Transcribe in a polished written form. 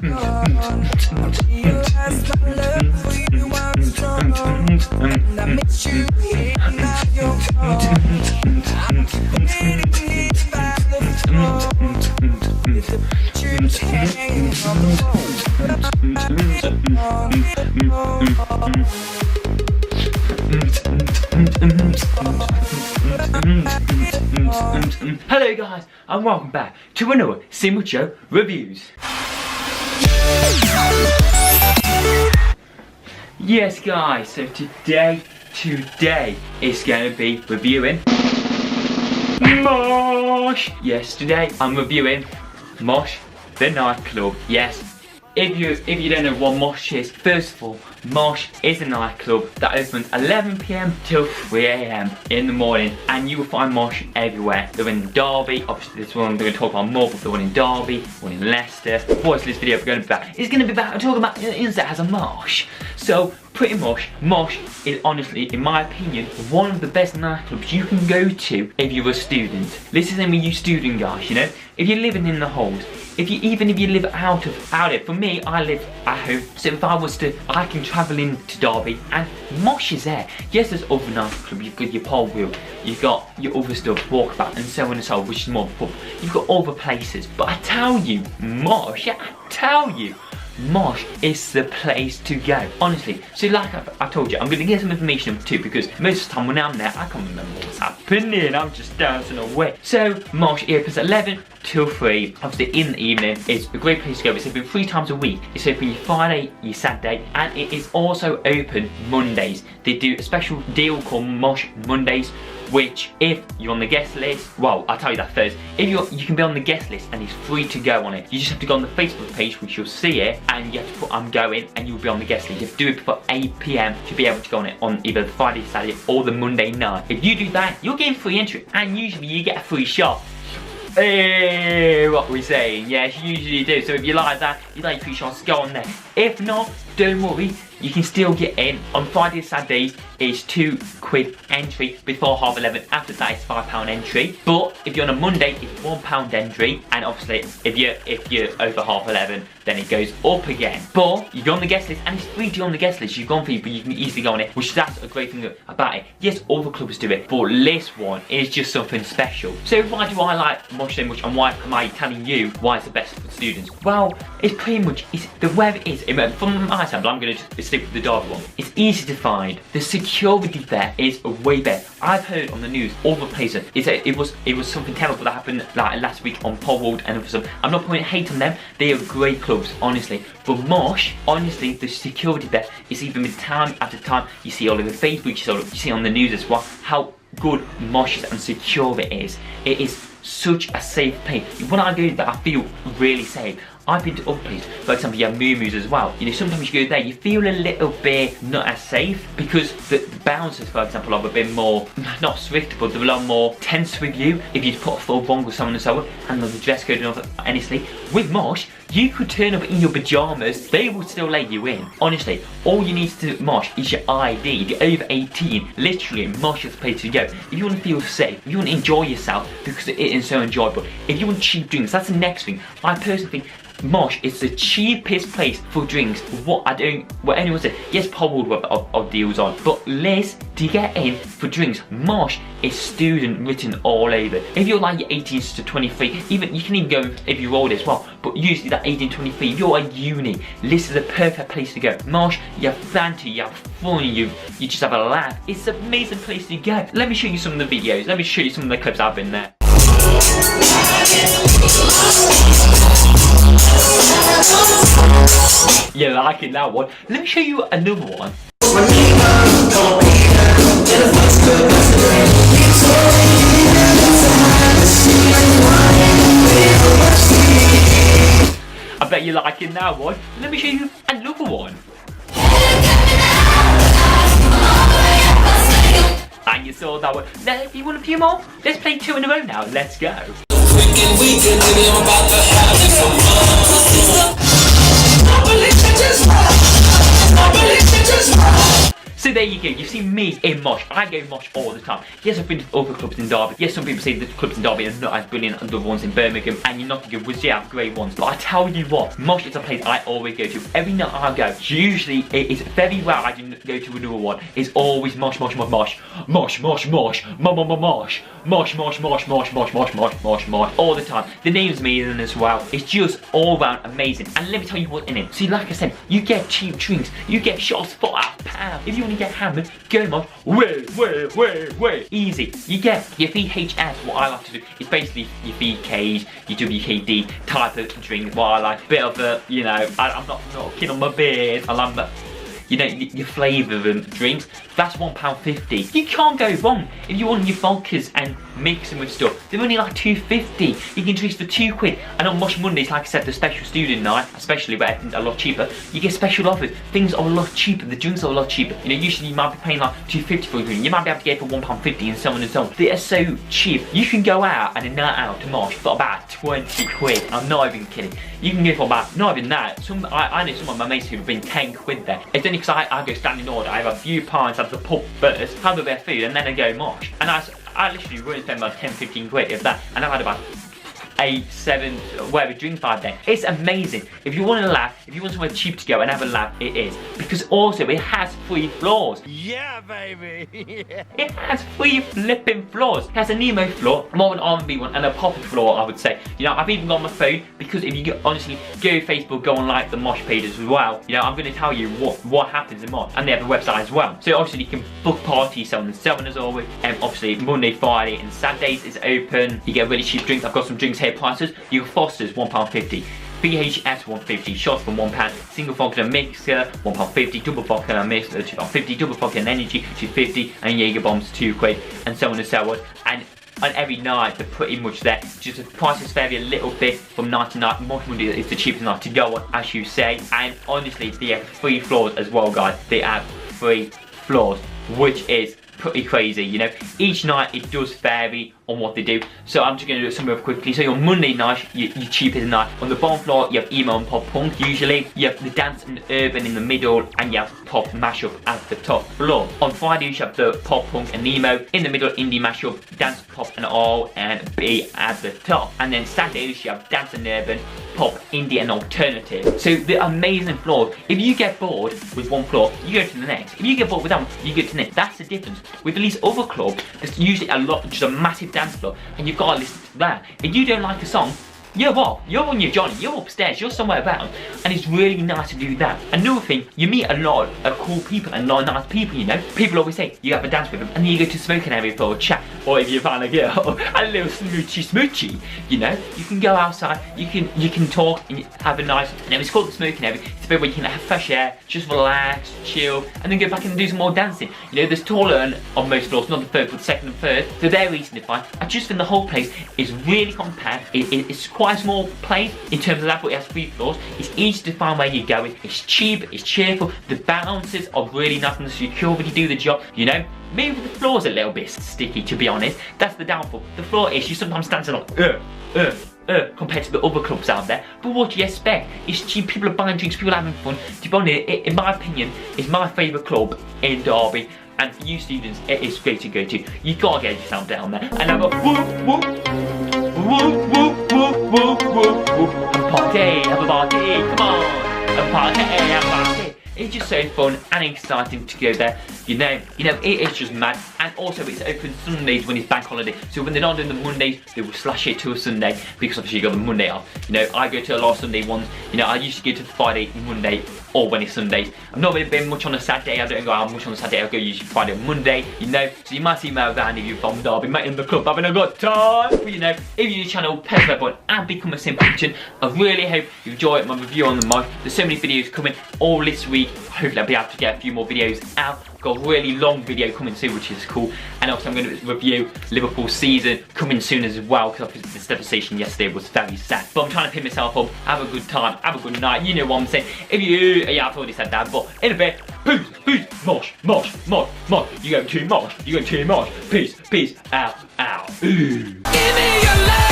Hello guys, and welcome back to another Simple Joe Reviews. Yes guys, so today is going to be reviewing Mosh. Yes, today I'm reviewing Mosh, the nightclub. Yes, if you don't know what Mosh is, first of all, Mosh is a nightclub that opens 11 PM till 3 AM in the morning, and you will find Mosh everywhere. They're in Derby, obviously this one we're going to talk about more, but the one in Derby, one in Leicester. What's this video going to be about? It's going to be about talking about the inside as a Mosh. So pretty much, Mosh is honestly, in my opinion, one of the best nightclubs you can go to if you're a student. Listen to me, you student guys, you know, if you're living in the halls, even if you live out of it. For me, I live at home, so if I was to, I can travel into Derby, and Mosh is there. Yes, there's other nightclubs. You've got your pole wheel, you've got your other stuff, walkabout, and so on and so on, which is more pub. You've got other places, but I tell you, Mosh is the place to go, honestly. So like I told you, I'm going to get some information too, because most of the time when I'm there, I can't remember what's happening. I'm just dancing away. So Mosh opens 11 till 3, obviously in the evening. It's a great place to go. It's open 3 times a week. It's open your Friday, your Saturday, and it is also open Mondays. They do a special deal called Mosh Mondays, which if you're on the guest list, well, I'll tell you that first. If you can be on the guest list and it's free to go on it. You just have to go on the Facebook page, which you'll see it, and you have to put I'm going, and you'll be on the guest list. You have to do it before 8 PM to be able to go on it on either the Friday, Saturday, or the Monday night. If you do that, you're getting free entry, and usually you get a free shot. Hey, what we saying? Yes, you usually do. So if you like that, you like free shots, go on there. If not, don't worry, you can still get in. On Friday, Saturdays, it's £2 entry before 11:30. After that, it's £5 entry. But if you're on a Monday, it's £1 entry. And obviously, if you're over 11:30, then it goes up again. But you go on the guest list, and it's free to go on the guest list. You've gone free, but you can easily go on it, which that's a great thing about it. Yes, all the clubs do it, but this one is just something special. So why do I like Mosh so much, and why am I telling you why it's the best for students? Well, it's pretty much the way it is. From my side, but I'm going to stick with the Derby one. It's easy to find. The security there is way better. I've heard on the news all the places. It was something terrible that happened like last week on Polwood and other stuff. I'm not pointing hate on them. They are great clubs, honestly. But Mosh, honestly, the security there is even with time after time. You see all over Facebook, you see on the news as well how good Mosh is and secure it is. It is such a safe place. When I go there, I feel really safe. I've been to other places, for example, you have Moo-Moos as well. You know, sometimes you go there, you feel a little bit not as safe, because the bouncers, for example, are a bit more, not strict, but they're a lot more tense with you if you put a full bong with someone and so on, and the dress code and all that, honestly. With Mosh, you could turn up in your pyjamas, they will still let you in. Honestly, all you need to do Mosh is your ID. If you're over 18, literally, Mosh is the place to go. If you want to feel safe, if you want to enjoy yourself, because it is so enjoyable. If you want cheap drinks, that's the next thing. I personally think Mosh is the cheapest place for drinks. What anyone said, yes, Polwood of deals on, but Liz, to get in for drinks, Mosh is student written all over. If you're like your 18 to 23, even you can even go if you're old as well, but usually that 18 to 23, if you're at uni, this is the perfect place to go. Mosh, you have banter, you have fun, you just have a laugh. It's an amazing place to go. Let me show you some of the videos. Let me show you some of the clips I've been there. Yeah, liking that one. Let me show you another one. I bet you're liking that one. Let me show you another one. And you saw that one. Now, if you want a few more, let's play 2 in a row now. Let's go. So there you go, you've seen me in Mosh. I go Mosh all the time. Yes, I've been to other clubs in Derby. Yes, some people say the clubs in Derby are not as brilliant as the ones in Birmingham, and you're not good, which they have great ones. But I tell you what, Mosh is a place I always go to. Every night I go, usually it is very rare I can go to another one. It's always Mosh, Mosh, Mosh, Mosh, Mosh, Mosh, Mosh, Mosh, Mosh, Mosh, Mosh, Mosh, Mosh, Mosh, Mosh, Mosh, Mosh, Mosh, all the time. The name's amazing as well. It's just all round amazing. And let me tell you what's in it. See, like I said, you get cheap drinks, you get shots for £1. If you want to get hammered, go Mosh. Way. Easy. You get your VHS. What I like to do is basically your VKs, your WKD type of drink. What I like, bit of a, you know, I'm not kid on my beard. I love that. You know, your flavour drinks, that's £1.50. You can't go wrong. If you want your vodkas and mix them with stuff, they're only like £2.50. You can drink for £2. And on Mosh Mondays, like I said, the special student night, especially where everything's a lot cheaper, you get special offers. Things are a lot cheaper, the drinks are a lot cheaper. You know, usually you might be paying like £2.50 for a drink. You might be able to get it for £1.50 and so on and so on. They are so cheap. You can go out and a night out to Mosh for about £20. I'm not even kidding. You can go for about, not even that. I know some of my mates who've been £10 there. It's only because I go standing order. I have a few pints at the pub first, have a bit of food, and then I go Mosh. And I literally wouldn't spend about 10-15 if that, and I've had about 8, 7, whatever drinks by then. It's amazing. If you want to laugh, if you want somewhere cheap to go and have a laugh, it is. Because also it has 3 floors. Yeah, baby. It has 3 flipping floors. It has a Nemo floor, more of an R&B one, and a poppy floor, I would say. You know, I've even got my phone, because if you honestly go Facebook, go on like the Mosh pages as well. You know, I'm going to tell you what happens in Mosh, and they have a website as well. So obviously you can book parties, so on and so on as always. And obviously Monday, Friday, and Saturdays is open. You get really cheap drinks. I've got some drinks here. Prices, you Foster's £1.50, VHS £1.50, shots for £1, single vodka mixer £1.50, double vodka mixer £2.50, double vodka and energy £2.50, and Jaeger bombs £2, and so on and so on. And every night they're pretty much there. Just the prices vary a little bit from night to night. Mosh Monday is the cheapest night to go on, as you say. And honestly, they have 3 floors as well, guys. They have 3 floors, which is pretty crazy, you know. Each night it does vary on what they do, so I'm just going to do it some real quickly. So on Monday night, your cheapest night, on the bottom floor you have emo and pop punk usually, you have the dance and urban in the middle, and you have pop mashup at the top floor. On Friday you have the pop punk and emo, in the middle indie mashup, dance, pop and R and B at the top, and then Saturdays you have dance and urban, pop, indie and alternative. So the amazing floors. If you get bored with one floor, you go to the next. If you get bored with that one, you go to the next. That's the difference. With these other clubs, there's usually just a massive dance floor, and you've got to listen to that. If you don't like a song, you're what? You're on your Johnny, you're upstairs, you're somewhere about, and it's really nice to do that. Another thing, you meet a lot of cool people and a lot of nice people, you know. People always say, you have a dance with them, and then you go to the smoking area for a chat, or if you find a girl, a little smoochy, you know. You can go outside, you can talk, and have a nice, and it's called the smoking area. It's a bit where you can have fresh air, just relax, chill, and then go back and do some more dancing. You know, there's taller on most floors, not the third, but the second and third, so they're easy to find. I just think the whole place is really compact. It's quite a small place in terms of that, but it has 3 floors. It's easy to find where you're going. It's cheap, it's cheerful. The bouncers are really nice, and the security do the job, you know. Maybe the floor's a little bit sticky, to be honest. That's the downfall. The floor is, you sometimes stand like, compared to the other clubs out there. But what do you expect? It's cheap, people are buying drinks, people are having fun. To be honest, in my opinion, it's my favourite club in Derby. And for you students, it is great to go to. You gotta get yourself down there. And I've got whoop, and party, have a party, come on, and party, have a party. It's just so fun and exciting to go there. You know, it is just mad. And also it's open Sundays when it's bank holiday. So when they're not doing the Mondays, they will slash it to a Sunday, because obviously you got the Monday off. You know, I go to a lot of Sunday ones. You know, I used to go to Friday, Monday, or when it's Sundays. I've not really been much on a Saturday. I don't go out much on a Saturday. I go usually Friday or Monday, you know. So you might see me around if you're from Derby, mate, in the club having a good time. But you know, if you're the channel, press that button and become a simple patron. I really hope you enjoyed my review on the Mosh. There's so many videos coming all this week. Hopefully I'll be able to get a few more videos out. Got a really long video coming soon, which is cool. And also I'm going to review Liverpool's season coming soon as well, because the devastation yesterday was very sad. But I'm trying to pick myself up, have a good time, have a good night, you know what I'm saying. If you, yeah, I've already said that, but in a bit, peace, Mosh, you go to Mosh, peace, out, ooh. Give me your love.